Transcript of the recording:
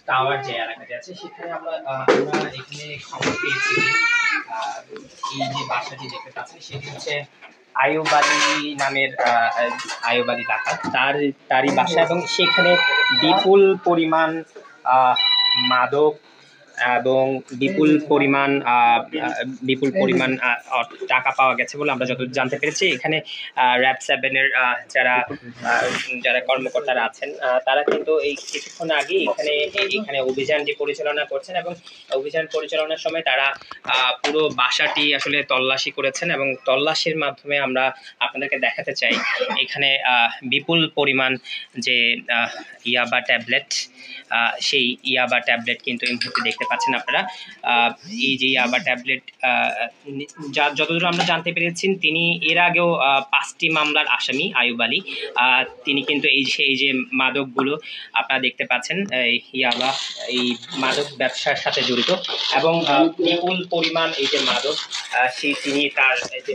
Tower যে এলাকাতে আছে সেখানে আমরা এখানে খবর পেয়েছি যে এই যে বাসাটি দেখতে পাচ্ছেন সেটি হচ্ছে আইয়ুব আলী নামের আইয়ুব আলী ডাকাত তারই বাসা, এবং সেখানে বিপুল পরিমাণ মাদক এবং বিপুল পরিমাণ টাকা পাওয়া গেছে বলে আমরা যতদূর জানতে পেরেছি। এখানে র্যাব 7 এর যারা কর্মকর্তারা আছেন তারা কিন্তু এই কিছুক্ষণ আগে এখানে অভিযানটি পরিচালনা করছেন, এবং অভিযান পরিচালনার সময় তারা পুরো বাসাটি আসলে তল্লাশি করেছেন, এবং তল্লাশির মাধ্যমে আমরা আপনাদেরকে দেখাতে চাই এখানে বিপুল পরিমাণ যে ইয়াবা ট্যাবলেট, সেই ইয়াবা ট্যাবলেট কিন্তু এই মুহূর্তে দেখতে পাচ্ছেন আপনারা। এই যে ইয়াবা ট্যাবলেট যতদূর আমরা জানতে পেরেছি তিনি এর আগেও 5টি মামলার আসামি আইয়ুব আলী। তিনি কিন্তু এই যে মাদকগুলো আপনারা দেখতে পাচ্ছেন ইয়াবা, এই মাদক ব্যবসার সাথে জড়িত, এবং বিপুল পরিমাণ এই যে মাদক তিনি তার যে